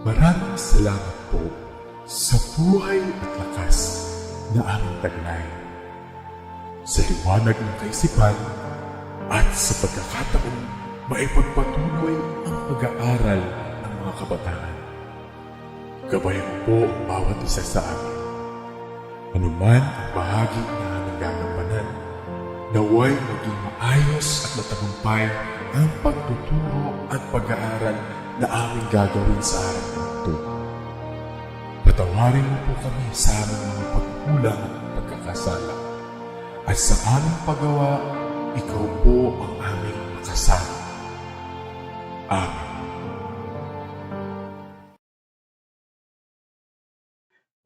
Maraming salamat po sa buhay at lakas na aming taglay, sa liwanag ng kaisipan at sa pagkakataong maipagpatuloy ang pag-aaral ng mga kabataan. Gabayan po ang bawat isa sa amin. Anuman ang bahagi na aming gagampanan, naway maging maayos at matagumpay ang pagtuturo at pag-aaral na aming gagawin sa araw na ito. Patawarin mo po kami sa aming mga pagkulang at pagkakasala. At sa aming paggawa, ikaw po ang aming makasama. Amen.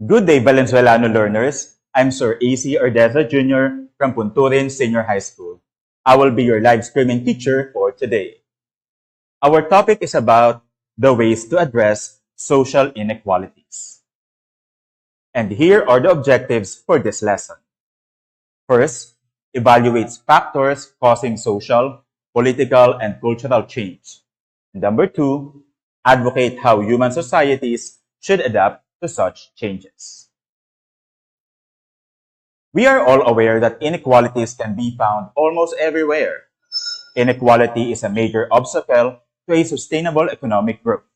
Good day, Valenzuelano learners. I'm Sir A.C. Ardeza Jr. from Punturin Senior High School. I will be your live streaming teacher for today. Our topic is about the ways to address social inequalities. And here are the objectives for this lesson. First, evaluates factors causing social, political, and cultural change. Number two, advocate how human societies should adapt to such changes. We are all aware that inequalities can be found almost everywhere. Inequality is a major obstacle to a sustainable economic growth.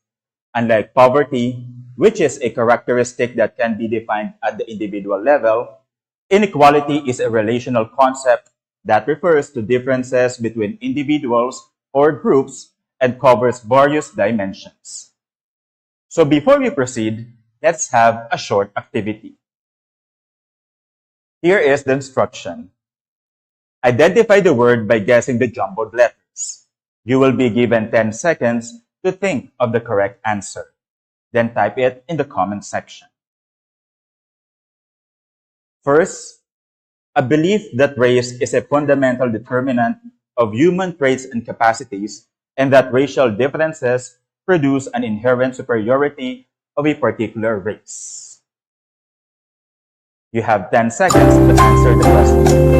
Unlike poverty, which is a characteristic that can be defined at the individual level, inequality is a relational concept that refers to differences between individuals or groups and covers various dimensions. So before we proceed, let's have a short activity. Here is the instruction. Identify the word by guessing the jumbled letters. You will be given 10 seconds to think of the correct answer. Then type it in the comment section. First, a belief that race is a fundamental determinant of human traits and capacities, and that racial differences produce an inherent superiority of a particular race. You have 10 seconds to answer the question.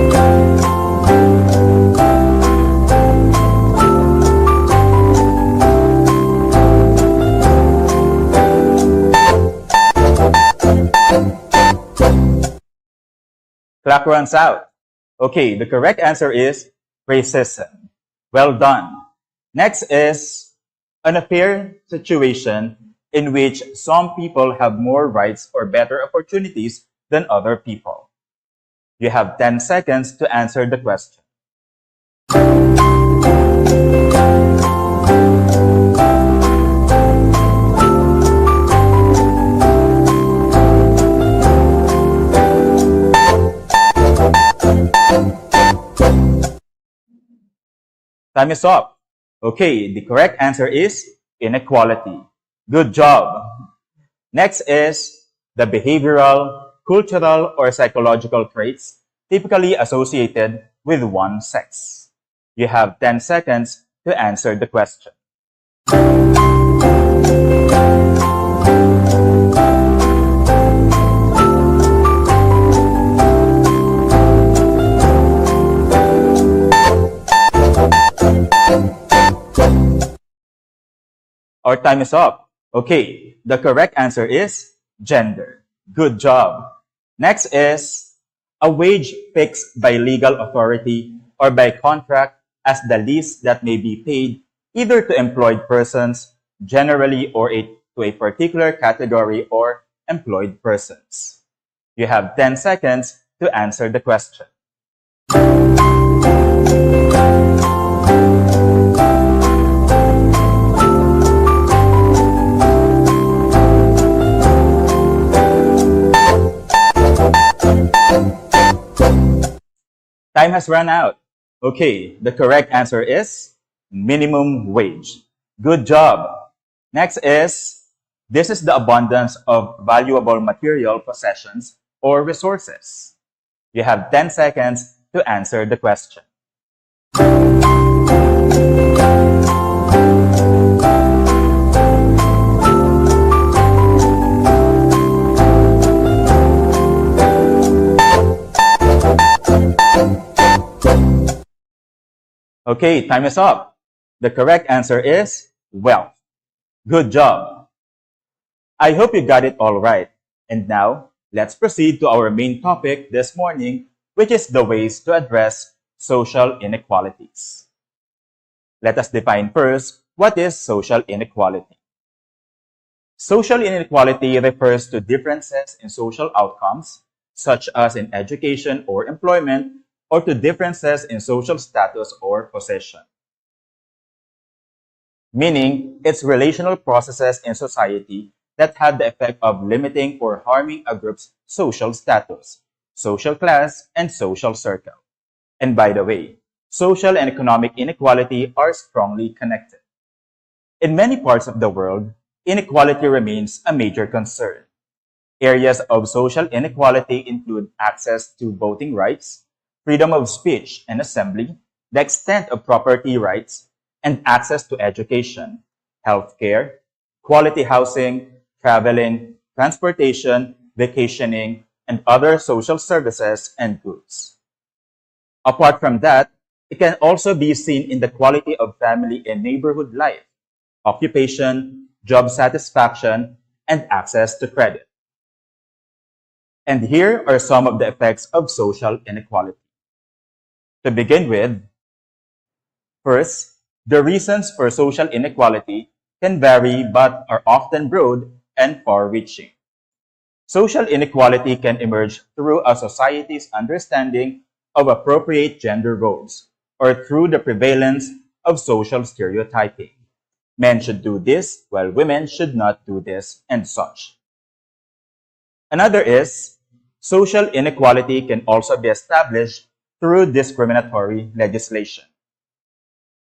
Clock runs out. Okay, the correct answer is racism. Well done. Next is an unfair situation in which some people have more rights or better opportunities than other people. You have 10 seconds to answer the question. Time is up. Okay, the correct answer is inequality. Good job. Next is the behavioral, cultural, or psychological traits typically associated with one sex. You have 10 seconds to answer the question. Our time is up. Okay, the correct answer is gender. Good job. Next is a wage fixed by legal authority or by contract as the least that may be paid either to employed persons generally or to a particular category or employed persons. You have 10 seconds to answer the question. Time has run out. Okay, the correct answer is minimum wage. Good job. Next is, this is the abundance of valuable material possessions or resources. You have 10 seconds to answer the question. Okay, time is up. The correct answer is wealth. Good job. I hope you got it all right. And now, let's proceed to our main topic this morning, which is the ways to address social inequalities. Let us define first what is social inequality. Social inequality refers to differences in social outcomes, such as in education or employment, or to differences in social status or possession. Meaning, it's relational processes in society that have the effect of limiting or harming a group's social status, social class, and social circle. And by the way, social and economic inequality are strongly connected. In many parts of the world, inequality remains a major concern. Areas of social inequality include access to voting rights, freedom of speech and assembly, the extent of property rights, and access to education, healthcare, quality housing, traveling, transportation, vacationing, and other social services and goods. Apart from that, it can also be seen in the quality of family and neighborhood life, occupation, job satisfaction, and access to credit. And here are some of the effects of social inequality. To begin with, first, the reasons for social inequality can vary but are often broad and far-reaching. Social inequality can emerge through a society's understanding of appropriate gender roles or through the prevalence of social stereotyping. Men should do this while women should not do this and such. Another is social inequality can also be established through discriminatory legislation.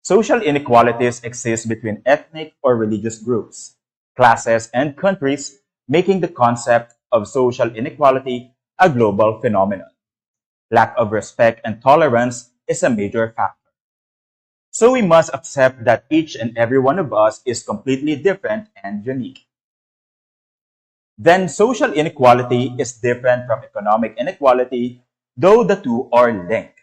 Social inequalities exist between ethnic or religious groups, classes, and countries, making the concept of social inequality a global phenomenon. Lack of respect and tolerance is a major factor. So we must accept that each and every one of us is completely different and unique. Then social inequality is different from economic inequality, though the two are linked.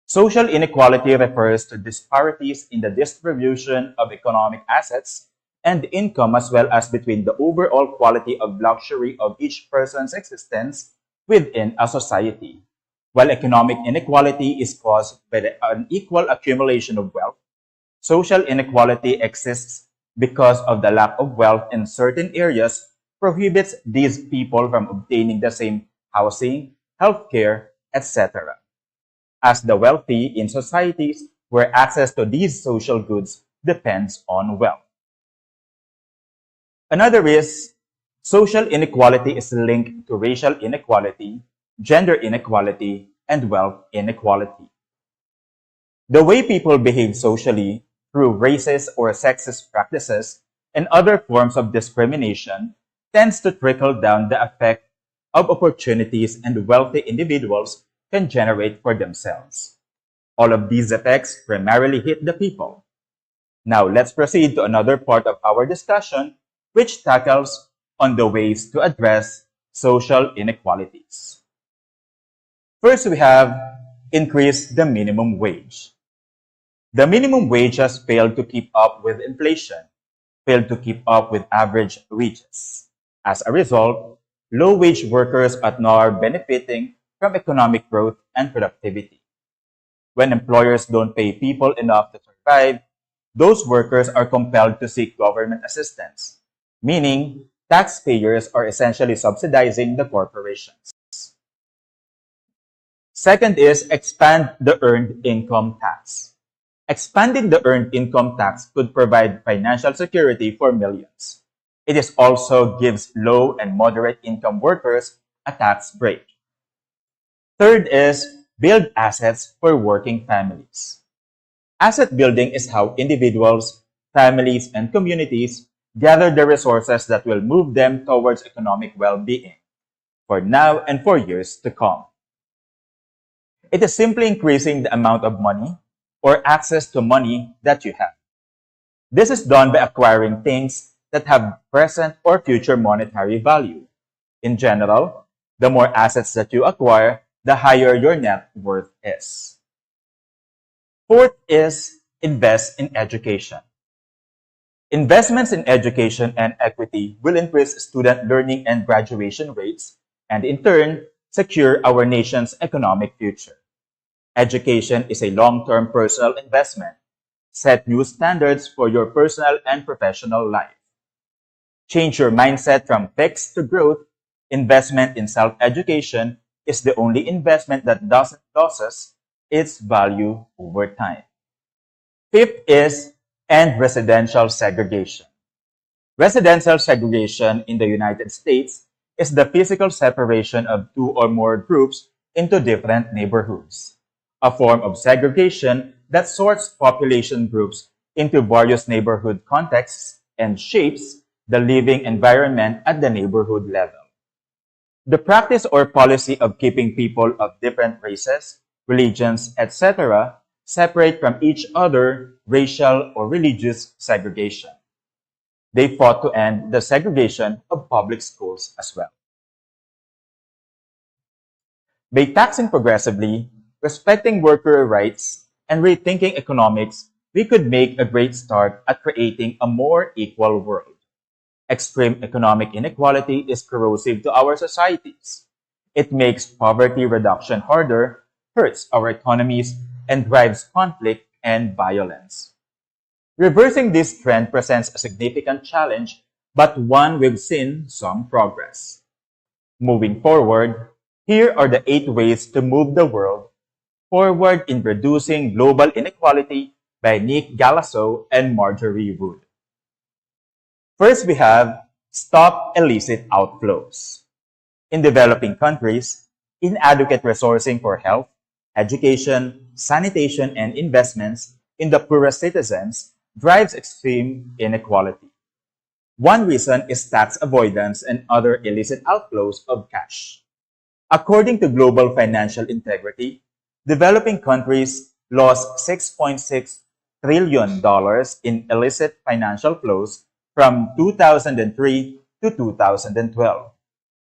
Social inequality refers to disparities in the distribution of economic assets and income as well as between the overall quality of luxury of each person's existence within a society. While economic inequality is caused by the unequal accumulation of wealth, social inequality exists because of the lack of wealth in certain areas prohibits these people from obtaining the same housing, healthcare, etc. as the wealthy in societies where access to these social goods depends on wealth. Another is social inequality is linked to racial inequality, gender inequality, and wealth inequality. The way people behave socially through racist or sexist practices and other forms of discrimination tends to trickle down the effect of opportunities and wealthy individuals can generate for themselves. All of these effects primarily hit the people. Now let's proceed to another part of our discussion, which tackles on the ways to address social inequalities. First, we have increase the minimum wage. The minimum wage has failed to keep up with inflation, failed to keep up with average wages. As a result, low-wage workers are now benefiting from economic growth and productivity. When employers don't pay people enough to survive, those workers are compelled to seek government assistance, meaning taxpayers are essentially subsidizing the corporations. Second is expand the earned income tax. Expanding the earned income tax could provide financial security for millions. It is also gives low and moderate income workers a tax break. Third is build assets for working families. Asset building is how individuals, families, and communities gather the resources that will move them towards economic well-being, for now and for years to come. It is simply increasing the amount of money or access to money that you have. This is done by acquiring things that have present or future monetary value. In general, the more assets that you acquire, the higher your net worth is. Fourth is invest in education. Investments in education and equity will increase student learning and graduation rates, and in turn, secure our nation's economic future. Education is a long-term personal investment. Set new standards for your personal and professional life. Change your mindset from fixed to growth. Investment in self-education is the only investment that doesn't loses its value over time. Fifth is end residential segregation. Residential segregation in the United States is the physical separation of two or more groups into different neighborhoods, a form of segregation that sorts population groups into various neighborhood contexts and shapes the living environment at the neighborhood level. The practice or policy of keeping people of different races, religions, etc. separate from each other racial or religious segregation. They fought to end the segregation of public schools as well. By taxing progressively, respecting worker rights, and rethinking economics, we could make a great start at creating a more equal world. Extreme economic inequality is corrosive to our societies. It makes poverty reduction harder, hurts our economies, and drives conflict and violence. Reversing this trend presents a significant challenge, but one we've seen some progress. Moving forward, here are the 8 ways to move the world forward in reducing global inequality by Nick Galasso and Marjorie Wood. First, we have stop illicit outflows. In developing countries, inadequate resourcing for health, education, sanitation, and investments in the poorest citizens drives extreme inequality. One reason is tax avoidance and other illicit outflows of cash. According to Global Financial Integrity, developing countries lost $6.6 trillion in illicit financial flows from 2003 to 2012,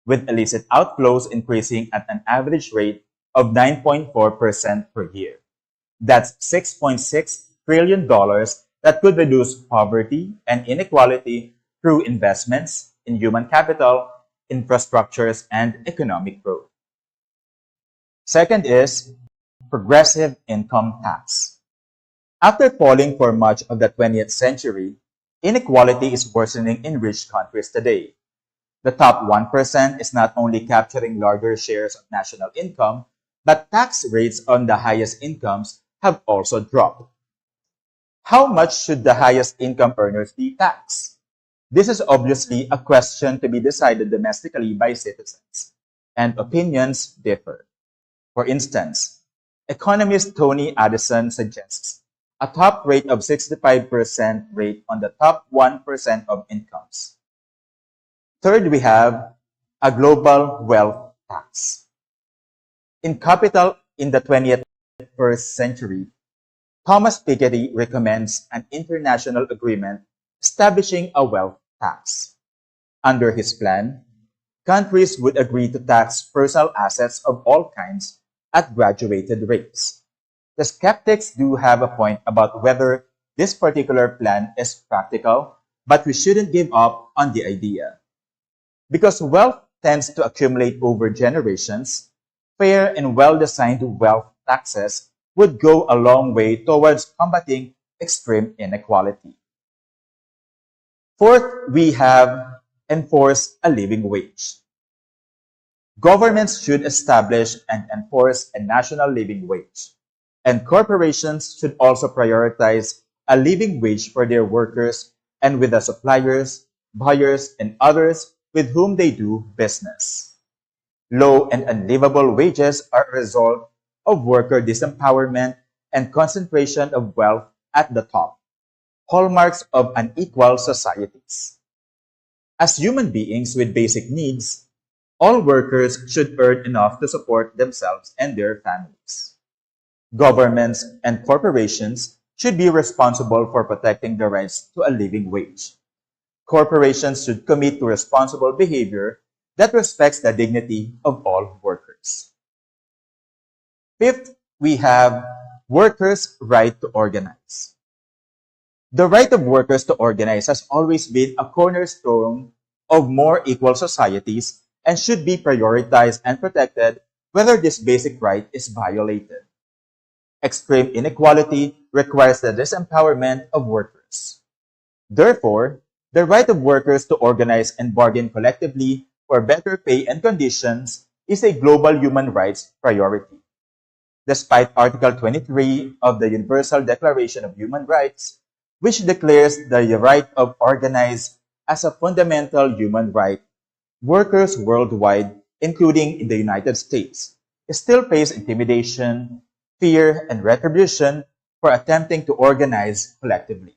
with illicit outflows increasing at an average rate of 9.4% per year. That's $6.6 trillion that could reduce poverty and inequality through investments in human capital, infrastructures, and economic growth. Second is progressive income tax. After falling for much of the 20th century, inequality is worsening in rich countries today. The top 1% is not only capturing larger shares of national income, but tax rates on the highest incomes have also dropped. How much should the highest income earners be taxed? This is obviously a question to be decided domestically by citizens, and opinions differ. For instance, economist Tony Addison suggests a top rate of 65% rate on the top 1% of incomes. Third, we have a global wealth tax. In Capital in the 21st Century, Thomas Piketty recommends an international agreement establishing a wealth tax. Under his plan, countries would agree to tax personal assets of all kinds at graduated rates. The skeptics do have a point about whether this particular plan is practical, but we shouldn't give up on the idea. Because wealth tends to accumulate over generations, fair and well-designed wealth taxes would go a long way towards combating extreme inequality. Fourth, we have enforce a living wage. Governments should establish and enforce a national living wage, and corporations should also prioritize a living wage for their workers and with the suppliers, buyers, and others with whom they do business. Low and unlivable wages are a result of worker disempowerment and concentration of wealth at the top, hallmarks of unequal societies. As human beings with basic needs, all workers should earn enough to support themselves and their families. Governments and corporations should be responsible for protecting the rights to a living wage. Corporations should commit to responsible behavior that respects the dignity of all workers. Fifth, we have workers' right to organize. The right of workers to organize has always been a cornerstone of more equal societies and should be prioritized and protected whether this basic right is violated. Extreme inequality requires the disempowerment of workers. Therefore, the right of workers to organize and bargain collectively for better pay and conditions is a global human rights priority. Despite Article 23 of the Universal Declaration of Human Rights, which declares the right of organize as a fundamental human right, workers worldwide, including in the United States, still face intimidation, fear, and retribution for attempting to organize collectively.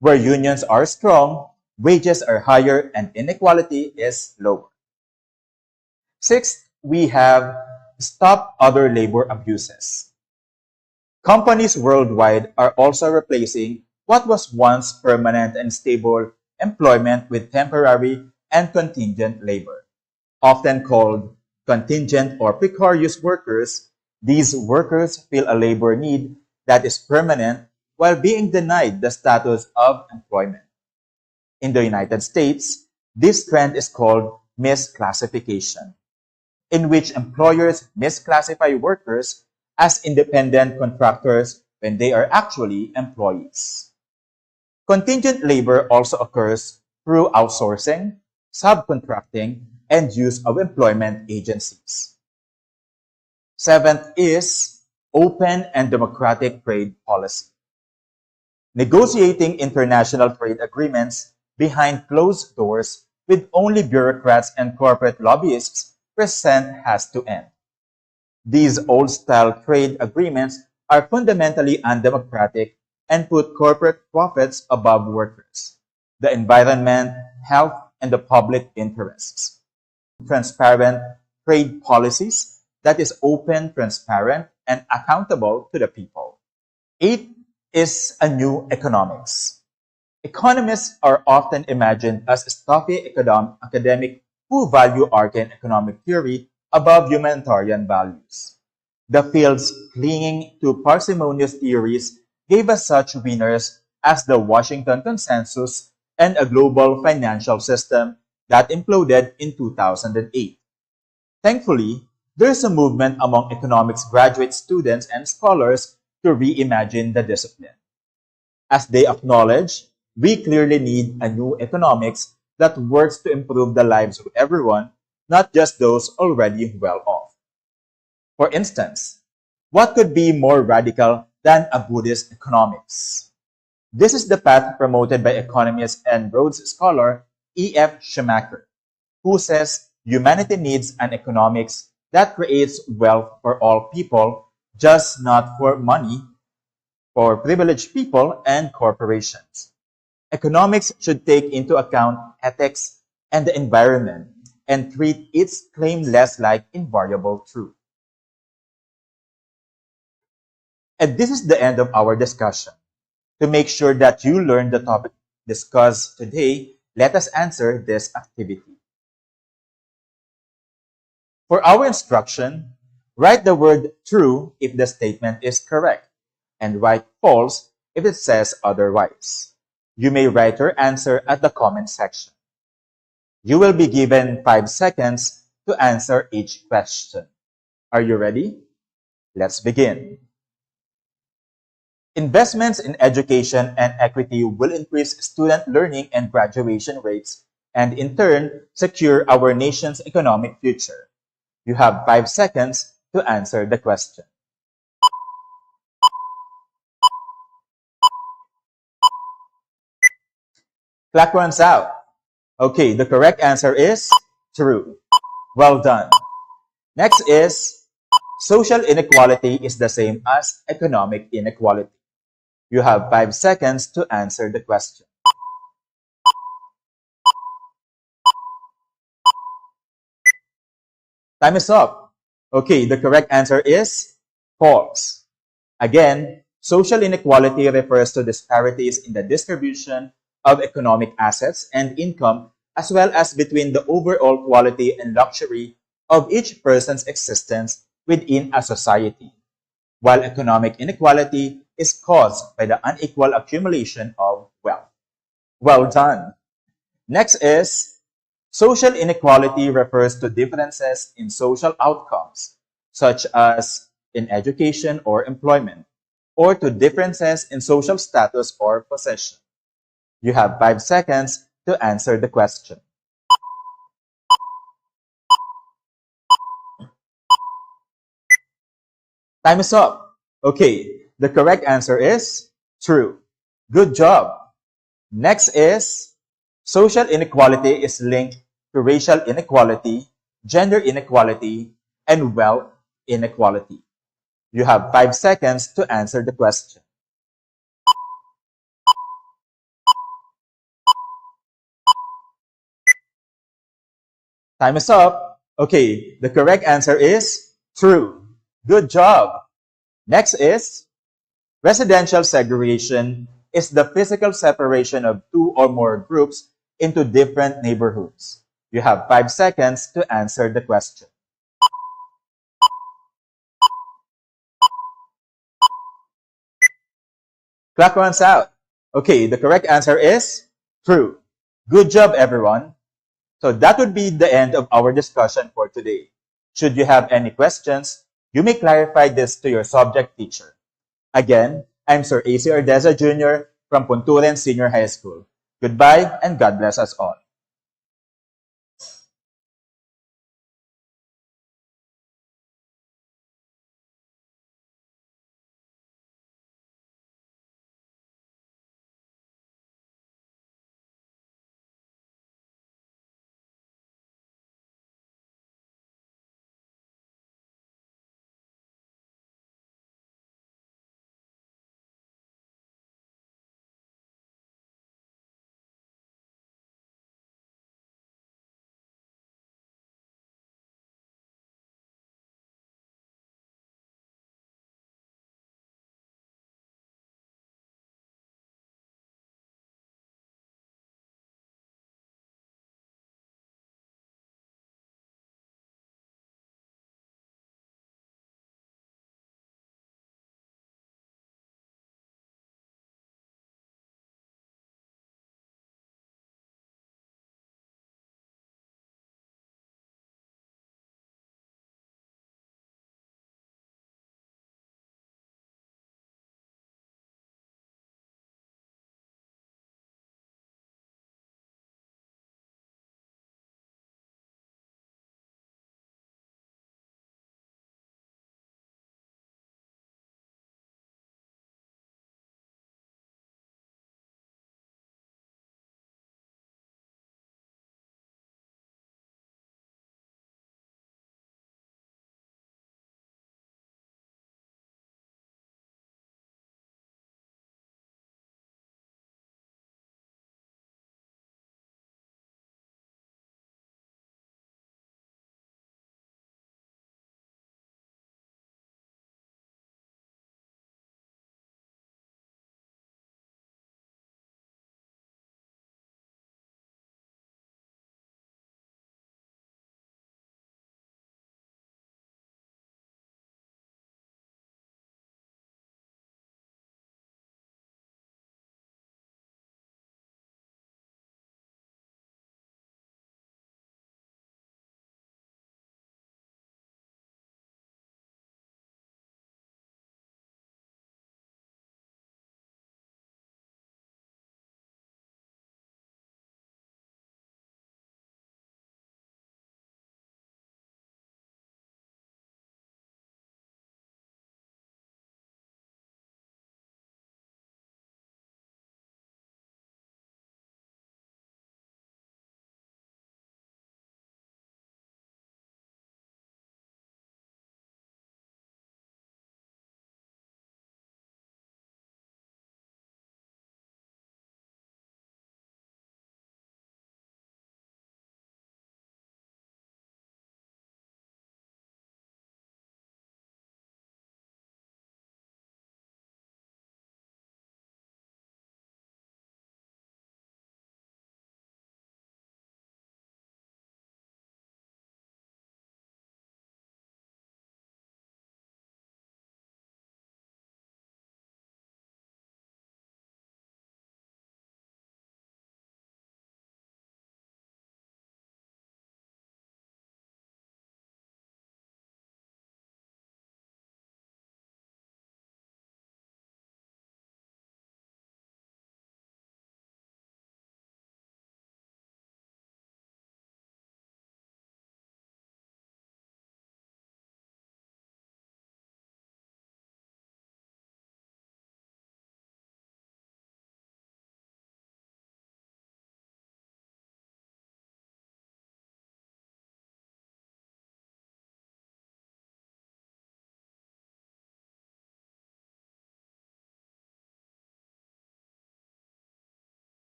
Where unions are strong, wages are higher, and inequality is lower. Sixth, we have stop other labor abuses. Companies worldwide are also replacing what was once permanent and stable employment with temporary and contingent labor. Often called contingent or precarious workers, these workers fill a labor need that is permanent while being denied the status of employment. In the United States, this trend is called misclassification, in which employers misclassify workers as independent contractors when they are actually employees. Contingent labor also occurs through outsourcing, subcontracting, and use of employment agencies. Seventh is open and democratic trade policy. Negotiating international trade agreements behind closed doors with only bureaucrats and corporate lobbyists present has to end. These old-style trade agreements are fundamentally undemocratic and put corporate profits above workers, the environment, health, and the public interests. Transparent trade policies that is open, transparent, and accountable to the people. Eighth is a new economics. Economists are often imagined as stuffy academic who value arcane economic theory above humanitarian values. The fields clinging to parsimonious theories gave us such winners as the Washington Consensus and a global financial system that imploded in 2008. Thankfully, there's a movement among economics graduate students and scholars to reimagine the discipline. As they acknowledge, we clearly need a new economics that works to improve the lives of everyone, not just those already well off. For instance, what could be more radical than a Buddhist economics? This is the path promoted by economist and Rhodes Scholar E.F. Schumacher, who says humanity needs an economics that creates wealth for all people, just not for money, for privileged people and corporations. Economics should take into account ethics and the environment and treat its claim less like invariable truth. And this is the end of our discussion. To make sure that you learn the topic discussed today, let us answer this activity. For our instruction, write the word true if the statement is correct, and write false if it says otherwise. You may write your answer at the comment section. You will be given 5 seconds to answer each question. Are you ready? Let's begin. Investments in education and equity will increase student learning and graduation rates and in turn secure our nation's economic future. You have 5 seconds to answer the question. Clock runs out. Okay, the correct answer is true. Well done. Next is social inequality is the same as economic inequality. You have 5 seconds to answer the question. Time is up. Okay, the correct answer is false. Again, social inequality refers to disparities in the distribution of economic assets and income, as well as between the overall quality and luxury of each person's existence within a society. While economic inequality is caused by the unequal accumulation of wealth. Well done. Next is, social inequality refers to differences in social outcomes, such as in education or employment, or to differences in social status or possession. You have 5 seconds to answer the question. Time is up. Okay, the correct answer is true. Good job. Next is, social inequality is linked to racial inequality, gender inequality, and wealth inequality. You have 5 seconds to answer the question. Time is up. Okay, the correct answer is true. Good job. Next is, residential segregation is the physical separation of two or more groups into different neighborhoods. You have 5 seconds to answer the question. Clock runs out. Okay, the correct answer is true. Good job, everyone. So that would be the end of our discussion for today. Should you have any questions, you may clarify this to your subject teacher. Again, I'm Sir AC Ardeza Jr. from Punturin Senior High School. Goodbye and God bless us all.